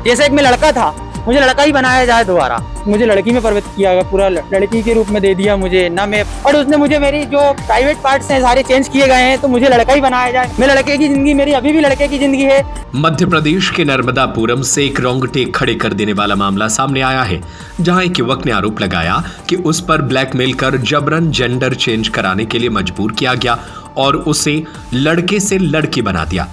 जैसे एक मैं लड़का था, मुझे लड़का ही बनाया जाए दोबारा, मुझे लड़की में परिवर्तित किया गया, पूरा लड़की के रूप में दे दिया मुझे ना मैं, और उसने मुझे मेरी जो प्राइवेट पार्ट्स हैं सारे चेंज किए गए हैं, तो मुझे लड़का ही बनाया जाए। मैं लड़के की जिंदगी, मेरी अभी भी लड़के की जिंदगी है। मध्य प्रदेश के नर्मदापुरम से एक रोंगटे खड़े कर देने वाला मामला सामने आया है, जहां एक युवक ने आरोप लगाया कि उस पर ब्लैकमेल कर जबरन जेंडर चेंज कराने के लिए मजबूर किया गया और उसे लड़के से लड़की बना दिया।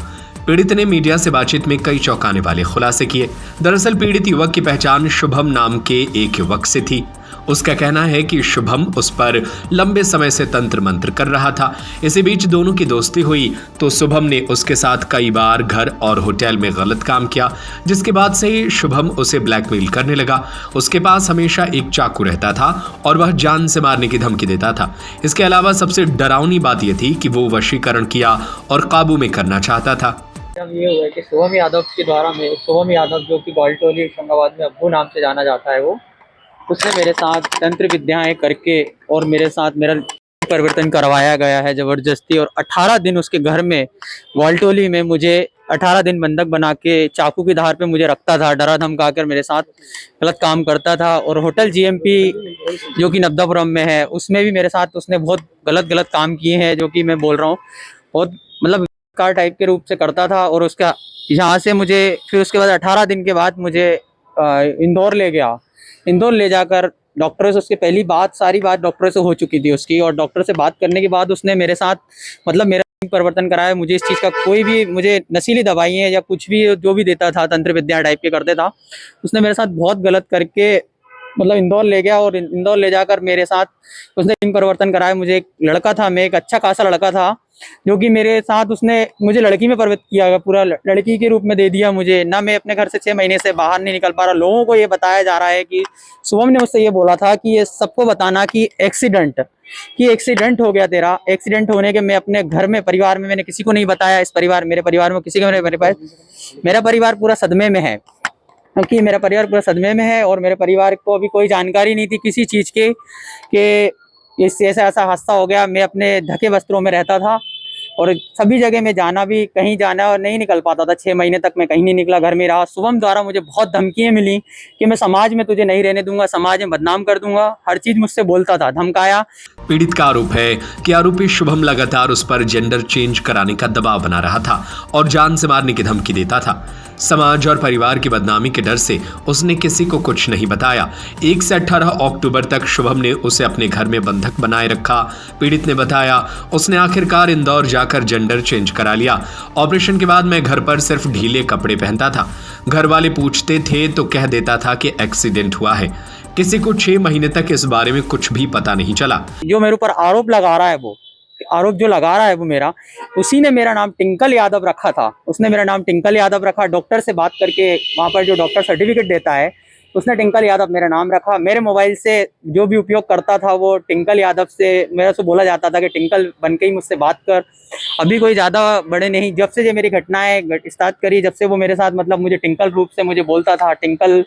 पीड़ित ने मीडिया से बातचीत में कई चौंकाने वाले खुलासे किए। दरअसल पीड़ित युवक की पहचान शुभम नाम के एक युवक से थी। उसका कहना है कि शुभम उस पर लंबे समय से तंत्र मंत्र कर रहा था। इसी बीच दोनों की दोस्ती हुई तो शुभम ने उसके साथ कई बार घर और होटल में गलत काम किया, जिसके बाद से ही शुभम उसे ब्लैकमेल करने लगा। उसके पास हमेशा एक चाकू रहता था और वह जान से मारने की धमकी देता था। इसके अलावा सबसे डरावनी बात यह थी कि वो वशीकरण किया और काबू में करना चाहता था। ये हुआ है कि शुभम यादव के द्वारा शुभम यादव, जो कि गोल्टोली होशंगाबाद में अब्बू नाम से जाना जाता है, वो उसने मेरे साथ तंत्र विद्याएं करके और मेरे साथ मेरा परिवर्तन करवाया गया है ज़बरदस्ती। और 18 दिन उसके घर में गोल्टोली में मुझे 18 दिन बंधक बना के चाकू की धार पे मुझे रखता था, डरा धमका कर मेरे साथ गलत काम करता था। और होटल जीएमपी जो कि नर्मदापुरम में है, उसमें भी मेरे साथ उसने बहुत गलत काम किए हैं, जो कि मैं बोल रहा हूँ बहुत मतलब कार टाइप के रूप से करता था। और उसका यहाँ से मुझे फिर उसके बाद 18 दिन के बाद मुझे इंदौर ले गया। इंदौर ले जाकर डॉक्टर से उसकी पहली बात, सारी बात डॉक्टर से हो चुकी थी उसकी, और डॉक्टर से बात करने के बाद उसने मेरे साथ मतलब मेरा परिवर्तन कराया। मुझे इस चीज़ का कोई भी, मुझे नशीली दवाइयाँ या कुछ भी जो भी देता था तंत्र विद्या टाइप के करते था, उसने मेरे साथ बहुत गलत करके मतलब इंदौर ले गया। और इंदौर ले जाकर मेरे साथ उसने लिंग परिवर्तन कराया। मुझे एक लड़का था, मैं एक अच्छा खासा लड़का था, जो कि मेरे साथ उसने मुझे लड़की में परिवर्तित किया गया, पूरा लड़की के रूप में दे दिया मुझे ना। मैं अपने घर से 6 महीने से बाहर नहीं निकल पा रहा। लोगों को ये बताया जा रहा है कि शुभम ने मुझसे ये बोला था कि ये सबको बताना कि एक्सीडेंट हो गया तेरा। एक्सीडेंट होने के मैं अपने घर में, परिवार में मैंने किसी को नहीं बताया। इस परिवार, मेरे परिवार में किसी को नहीं, मेरा परिवार पूरा सदमे में है, क्योंकि मेरा परिवार पूरा सदमे में है। और मेरे परिवार को अभी कोई जानकारी नहीं थी किसी चीज़ के कि इससे ऐसा हादसा हो गया। मैं अपने ढके वस्त्रों में रहता था और सभी जगह में जाना भी, कहीं जाना और नहीं निकल पाता था। 6 महीने तक मैं कहीं नहीं निकला, घर में रहा। शुभम द्वारा मुझे बहुत धमकियाँ मिली कि मैं समाज में तुझे नहीं रहने दूंगा, समाज में बदनाम कर दूंगा, हर चीज़ मुझसे बोलता था, धमकाया। पीड़ित का आरोप है कि आरोपी शुभम लगातार उस पर जेंडर चेंज कराने का दबाव बना रहा था और जान से मारने की धमकी देता था। समाज और परिवार की बदनामी के डर से उसने किसी को कुछ नहीं बताया। 1 से 18 अक्टूबर तक शुभम ने उसे अपने घर में बंधक बनाए रखा। पीड़ित ने बताया, उसने आखिरकार इंदौर जाकर जेंडर चेंज करा लिया। ऑपरेशन के बाद मैं घर पर सिर्फ ढीले कपड़े पहनता था। घर वाले पूछते थे तो कह देता था कि एक्सीडेंट हुआ है। किसी को 6 महीने तक इस बारे में कुछ भी पता नहीं चला। जो मेरे ऊपर आरोप लगा रहा है, वो आरोप जो लगा रहा है वो मेरा, उसी ने मेरा नाम टिंकल यादव रखा था। उसने मेरा नाम टिंकल यादव रखा। डॉक्टर से बात करके वहाँ पर जो डॉक्टर सर्टिफिकेट देता है, उसने टिंकल यादव मेरा नाम रखा। मेरे मोबाइल से जो भी उपयोग करता था वो टिंकल यादव से, मेरे से बोला जाता था कि टिंकल बन के ही मुझसे बात कर। अभी कोई ज़्यादा बड़े नहीं, जब से ये मेरी घटनाएं स्टार्ट करी, जब से वो मेरे साथ मतलब मुझे टिंकल रूप से मुझे बोलता था। टिंकल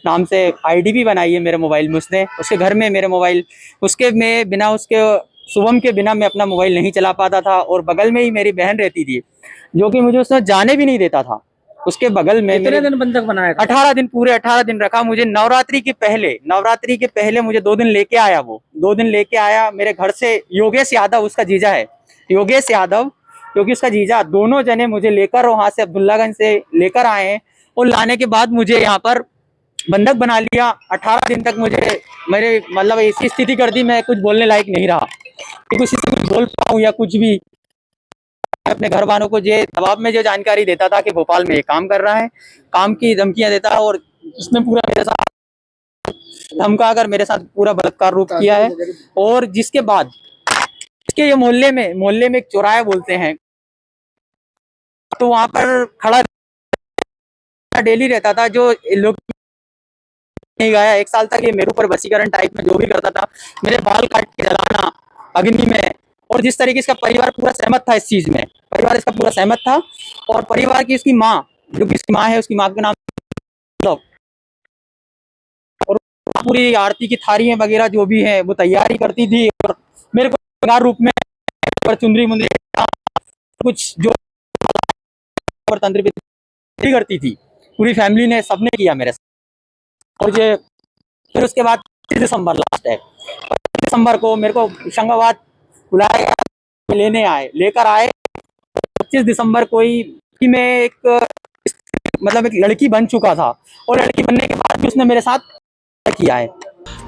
नाम से आईडी भी बनाई है मेरे मोबाइल में उसने, उसके घर में मेरे मोबाइल, उसके में बिना उसके शुभम के बिना मैं अपना मोबाइल नहीं चला पाता था। और बगल में ही मेरी बहन रहती थी, जो कि मुझे उसने जाने भी नहीं देता था। उसके बगल में कितने दिन बंधक बनाया था? 18 दिन, पूरे 18 दिन रखा मुझे। नवरात्रि के पहले मुझे 2 दिन लेके आया। वो 2 दिन लेके आया मेरे घर से। योगेश यादव उसका जीजा है, योगेश यादव क्योंकि उसका जीजा, दोनों जने मुझे लेकर वहां से अब्दुल्लागंज से लेकर आए हैं। और लाने के बाद मुझे यहाँ पर बंधक बना लिया। 18 दिन तक मुझे मेरे मतलब ऐसी स्थिति कर दी, मैं कुछ बोलने लायक नहीं रहा कि किसी से कुछ बोल पाऊँ या कुछ भी। अपने घर वालों को जो दबाव में जो जानकारी देता था कि भोपाल में ये काम कर रहा है, काम की धमकियां देता है। और उसने पूरा मेरे साथ धमका कर मेरे साथ पूरा बलात्कार रूप किया है। और जिसके बाद इसके ये मोहल्ले में एक चौराहा बोलते हैं, तो वहां पर खड़ा डेली रहता था। जो लोग नहीं गया 1 साल तक ये मेरे ऊपर वशीकरण टाइप में जो भी करता था, मेरे बाल काट के जलाना अग्नि में। और जिस तरीके इसका परिवार पूरा सहमत था इस चीज में, परिवार इसका पूरा सहमत था। और परिवार की इसकी माँ, जो कि इसकी माँ है, उसकी माँ का नाम, और पूरी आरती की थारियां वगैरह जो भी है वो तैयारी करती थी। और मेरे को श्रृंगार रूप में चुंदरी मुंदरी कुछ जो तंत्र करती थी। पूरी फैमिली ने, सबने किया मेरे साथ। और ये फिर उसके बाद 25 दिसंबर लास्ट है, 25 दिसंबर को मेरे को होशंगाबाद बुलाया, लेकर आए 25 दिसंबर को ही कि मैं एक मतलब एक लड़की बन चुका था, और लड़की बनने के बाद भी उसने मेरे साथ किया है।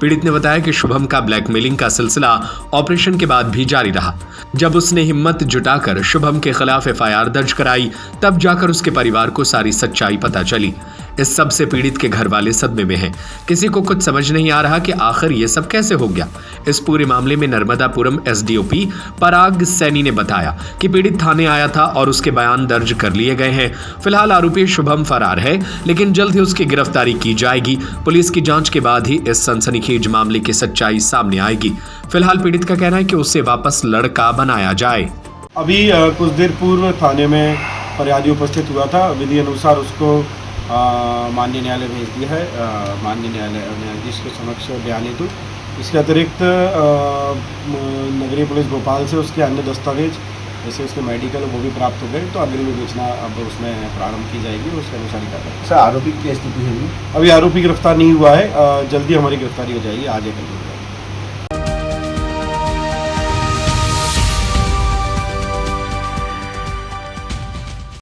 पीड़ित ने बताया कि शुभम का ब्लैकमेलिंग का सिलसिला ऑपरेशन के बाद भी जारी रहा। जब उसने हिम्मत जुटाकर शुभम के खिलाफ एफआईआर दर्ज कराई, तब जाकर उसके परिवार को सारी सच्चाई पता चली। इस सब से पीड़ित के घर वाले सदमे में हैं। किसी को कुछ समझ नहीं आ रहा कि आखिर ये सब कैसे हो गया। इस पूरे मामले में नर्मदापुरम एसडीओपी पराग सैनी ने बताया कि पीड़ित थाने आया था और उसके बयान दर्ज कर लिए गए हैं। फिलहाल आरोपी शुभम फरार है, लेकिन जल्द ही उसकी गिरफ्तारी की जाएगी। पुलिस की जांच के बाद ही इस सनसनीखेज मामले की सच्चाई सामने आएगी। फिलहाल पीड़ित का कहना है कि उसे वापस लड़का बनाया जाए। अभी कुछ देर पूर्व थाने में फरियादी उपस्थित हुआ था। विधि अनुसार उसको माननीय न्यायालय भेज दिया है, माननीय न्यायाधीश के समक्ष बयान हेतु। इसके अतिरिक्त नगरीय पुलिस भोपाल से उसके अन्य दस्तावेज जैसे उसके मेडिकल वो भी प्राप्त हो गए, तो अग्रिम विवेचना अब उसमें प्रारंभ की जाएगी और उसके अनुसार ही कार्रवाई। सर, आरोपी की स्थिति है? अभी आरोपी गिरफ्तार नहीं हुआ है, जल्दी हमारी गिरफ्तारी हो जाएगी, आज या कल।